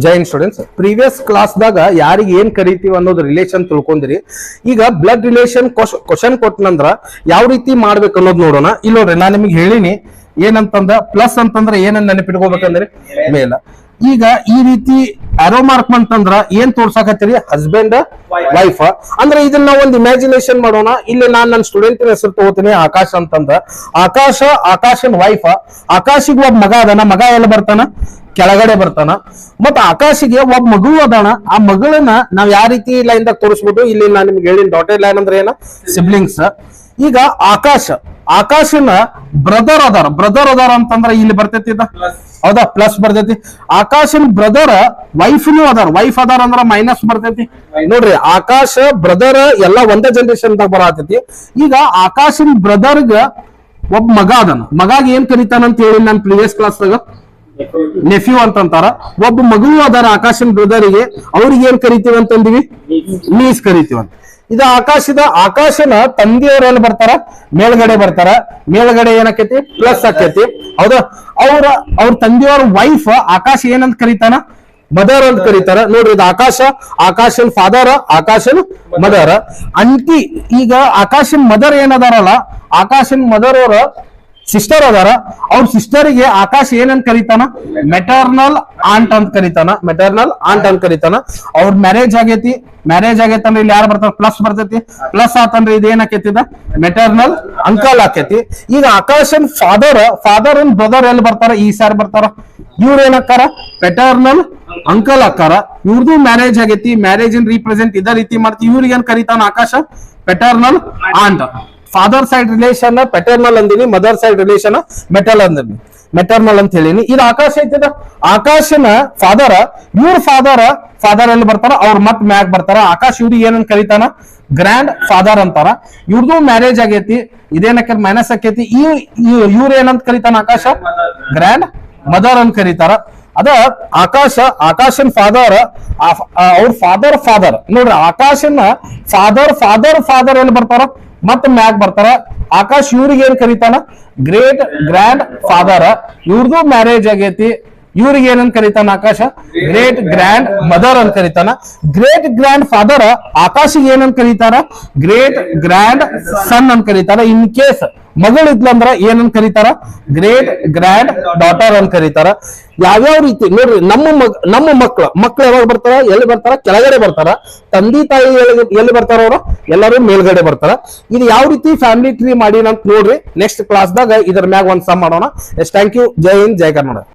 Jain students, previous ಕ್ಲಾಸ್ದಾಗ ಯಾರಿಗೆ ಏನ್ ಕರಿತೀವಿ ಅನ್ನೋದು ರಿಲೇಷನ್ ತಿಳ್ಕೊಂಡಿರಿ. ಈಗ ಬ್ಲಡ್ ರಿಲೇಷನ್ ಕ್ವಶನ್ ಕೊಟ್ಟನಂದ್ರ ಯಾವ ರೀತಿ ಮಾಡ್ಬೇಕು ಅನ್ನೋದು ನೋಡೋಣ. ಇಲ್ಲಿ ನೋಡ್ರಿ, ನಾನು ನಿಮಗೆ ಹೇಳಿನಿ ಏನಂತಂದ ಪ್ಲಸ್ ಅಂತಂದ್ರೆ ಏನನ್ನ ನೆನಪಿಟ್ಕೋಬೇಕಂದ್ರೆ ಮೇಲ. ಈಗ ಈ ರೀತಿ ಆರೋ ಮಾರ್ಕ್ ಅಂತಂದ್ರ ಏನ್ ತೋರ್ಸಾಕತ್ತೀರಿ? Husband wife. ಅಂದ್ರೆ ಇದನ್ನ ನಾವು ಒಂದು ಇಮ್ಯಾಜಿನೇಷನ್ ಮಾಡೋಣ. ಇಲ್ಲಿ ನಾನು ನನ್ನ ಸ್ಟೂಡೆಂಟಿನ ಹೆಸರು ತಗೋತೀನಿ ಆಕಾಶ್ ಅಂತಂದ. ಆಕಾಶನ್ ವೈಫ್. ಆಕಾಶಿಗೆ ಒಬ್ಬ ಮಗ ಅದಾನ. ಮಗ ಎಲ್ಲ ಬರ್ತಾನ? ಕೆಳಗಡೆ ಬರ್ತಾನ. ಮತ್ತ ಆಕಾಶಿಗೆ ಒಬ್ಬ ಮಗು ಅದಾನ. ಆ ಮಗಳನ್ನ ನಾವ್ ಯಾವ ರೀತಿ ಲೈನ್ ದಾಗ ತೋರಿಸ್ಬಿಟ್ಟು, ಇಲ್ಲಿ ನಾನು ನಿಮ್ಗೆ ಹೇಳಿನ ಡಾಟೆಡ್ ಲೈನ್ ಅಂದ್ರೆ ಏನ? ಸಿಬ್ಲಿಂಗ್ಸ್. ಈಗ ಆಕಾಶನ ಬ್ರದರ್ ಅದಾರ ಅಂತಂದ್ರ ಇಲ್ಲಿ ಬರ್ತೈತಿ, ಹೌದಾ? ಪ್ಲಸ್ ಬರ್ತೈತಿ. ಆಕಾಶನ್ ಬ್ರದರ್ ವೈಫ್ನು ವೈಫ್ ಅದಾರ ಅಂದ್ರ ಮೈನಸ್ ಬರ್ತೈತಿ. ನೋಡ್ರಿ, ಆಕಾಶ ಬ್ರದರ್ ಎಲ್ಲ ಒಂದೇ ಜನರೇಷನ್ ದಾಗ ಬರತೈತಿ. ಈಗ ಆಕಾಶನ್ ಬ್ರದರ್ಗ ಒಬ್ಬ ಮಗ ಅದಾನ. ಮಗಾಗ ಏನ್ ಕರಿತಾನಂತ ಹೇಳಿ ನಾನು ಪ್ರೀವಿಯಸ್ ಕ್ಲಾಸ್ ದಾಗ ನೆಫ್ಯೂ ಅಂತಂತಾರ. ಒಬ್ಬ ಮಗು ಅದಾರ ಆಕಾಶನ್ ಬ್ರದರಿಗೆ, ಅವ್ರಿಗೆ ಏನ್ ಕರಿತೀವಿ ಅಂತಂದಿವಿ? ನೀಸ್ ಕರಿತೀವಂತ. ಇದು ಆಕಾಶನ ತಂದೆಯವ್ರೆಲ್ಲ ಬರ್ತಾರ? ಮೇಲ್ಗಡೆ ಬರ್ತಾರ. ಮೇಲ್ಗಡೆ ಏನಾಕೈತಿ? ಪ್ಲಸ್ ಆಕೈತಿ, ಹೌದಾ? ಅವ್ರ ತಂದೆಯವ್ರ ವೈಫ್ ಆಕಾಶ ಏನಂತ ಕರೀತಾನ? ಮದರ್ ಅಂತ ಕರೀತಾರ. ನೋಡ್ರಿ, ಇದು ಆಕಾಶನ್ ಫಾದರ್, ಆಕಾಶನ್ ಮದರ್. ಅಂಟಿ ಈಗ ಆಕಾಶನ್ ಮದರ್ ಏನದಾರಲ್ಲ, ಆಕಾಶನ್ ಮದರ್ ಅವ್ರ ಸಿಸ್ಟರ್ ಅದಾರ. ಅವ್ರ ಸಿಸ್ಟರ್ಗೆ ಆಕಾಶ ಏನಂತ ಕರೀತಾನ? ಮೆಟರ್ನಲ್ ಆಂಟ್ ಅಂತ ಕರೀತಾನ. ಅವ್ರ ಮ್ಯಾರೇಜ್ ಆಗೈತಿ ಅಂದ್ರೆ ಇಲ್ಲಿ ಯಾರು ಬರ್ತಾರ? ಪ್ಲಸ್ ಬರ್ತೈತಿ. ಪ್ಲಸ್ ಆತಂದ್ರೆ ಇದು ಏನಾಕೈತಿ? ಮೆಟರ್ನಲ್ ಅಂಕಲ್ ಆಕೈತಿ. ಈಗ ಆಕಾಶನ್ ಫಾದರ್ ಅಂಡ್ ಬ್ರದರ್ ಎಲ್ಲಿ ಬರ್ತಾರ? ಈ ಸಾರಿ ಬರ್ತಾರ. ಇವ್ರ ಏನಕ್ಕಾರ? ಪೆಟರ್ನಲ್ ಅಂಕಲ್ ಅಕ್ಕಾರ. ಇವ್ರದ್ದು ಮ್ಯಾರೇಜ್ ಆಗೈತಿ. ಮ್ಯಾರೇಜ್ ಇನ್ ರೀಪ್ರೆಸೆಂಟ್ ಇದೇ ರೀತಿ ಮಾಡ್ತೀವಿ. ಇವ್ರಿಗೆ ಏನ್ ಕರೀತಾನ? Akash paternal aunt. Father side relation paternal ಅಂದಿನಿ, ಮದರ್ ಸೈಡ್ ರಿಲೇಷನ್ ಮೆಟರ್ನಲ್ ಅಂತ ಹೇಳಿನಿ. ಇದು ಆಕಾಶ ಐತಿದ. ಆಕಾಶನ ಇವ್ರ ಫಾದರ್ ಎಲ್ಲಿ ಬರ್ತಾರ? ಅವ್ರ ಮತ್ ಮ್ಯಾಗ್ ಬರ್ತಾರ. ಆಕಾಶ್ ಇವ್ರಿಗೆ ಏನಂತ ಕರೀತಾನ? ಗ್ರ್ಯಾಂಡ್ ಫಾದರ್ ಅಂತಾರ. ಇವ್ರದ್ದು ಮ್ಯಾರೇಜ್ ಆಗೈತಿ. ಇದೇನಕ್ಕೆ ಮೈನಸ್ ಆಕೈತಿ. ಇವ್ರ ಏನಂತ ಕರೀತಾನ? ಆಕಾಶ ಗ್ರ್ಯಾಂಡ್ ಮದರ್ ಅಂತ ಕರೀತಾರ. ಅದ ಆಕಾಶನ್ ಫಾದರ್, ಅವ್ರ ಫಾದರ್. ನೋಡ್ರಿ, ಆಕಾಶನ ಫಾದರ್ ಎಲ್ಲಿ ಬರ್ತಾರ? ಮತ್ತ ಮ್ಯಾಗ್ ಬರ್ತಾರ. ಆಕಾಶ್ ಇವ್ರಿಗೆ ಏನ್ ಕರೀತಾನ? Great grand father. ಇವ್ರದ್ದು ಮ್ಯಾರೇಜ್ ಆಗೈತಿ. ಇವ್ರಿಗೆ ಏನಂತ ಕರೀತಾನ? ಆಕಾಶ ಗ್ರೇಟ್ ಗ್ರ್ಯಾಂಡ್ ಮದರ್ ಅಂತ ಕರೀತಾನ. ಗ್ರೇಟ್ ಗ್ರ್ಯಾಂಡ್ ಫಾದರ್ ಆಕಾಶಿಗೆ ಏನಂತ ಕರೀತಾರ? ಗ್ರೇಟ್ ಗ್ರ್ಯಾಂಡ್ ಸನ್ ಅಂತ ಕರೀತಾರ. ಇನ್ ಕೇಸ್ ಮಗಳಿದ್ಲಂದ್ರ ಏನಂತ ಕರೀತಾರ? ಗ್ರೇಟ್ ಗ್ರ್ಯಾಂಡ್ ಡಾಟರ್ ಅಂತ ಕರೀತಾರ. ಯಾವ್ಯಾವ ರೀತಿ ನೋಡ್ರಿ, ನಮ್ಮ ಮಕ್ಳು ಯಾವಾಗ ಬರ್ತಾರ? ಎಲ್ಲಿ ಬರ್ತಾರ? ಕೆಳಗಡೆ ಬರ್ತಾರ. ತಂದೆ ತಾಯಿ ಎಲ್ಲಿ ಬರ್ತಾರ? ಅವ್ರ ಎಲ್ಲರೂ ಮೇಲ್ಗಡೆ ಬರ್ತಾರ. ಇದು ಯಾವ ರೀತಿ ಫ್ಯಾಮಿಲಿ ಟ್ರೀ ಮಾಡಿ ಅಂತ ನೋಡ್ರಿ. ನೆಕ್ಸ್ಟ್ ಕ್ಲಾಸ್ ದಾಗ ಇದ್ರ ಮ್ಯಾಗ ಒಂದ್ ಸಮ್ ಮಾಡೋಣ. Thank you. ಜೈ ಹಿಂದ್, ಜೈ ಕರ್ನಾಟಕ.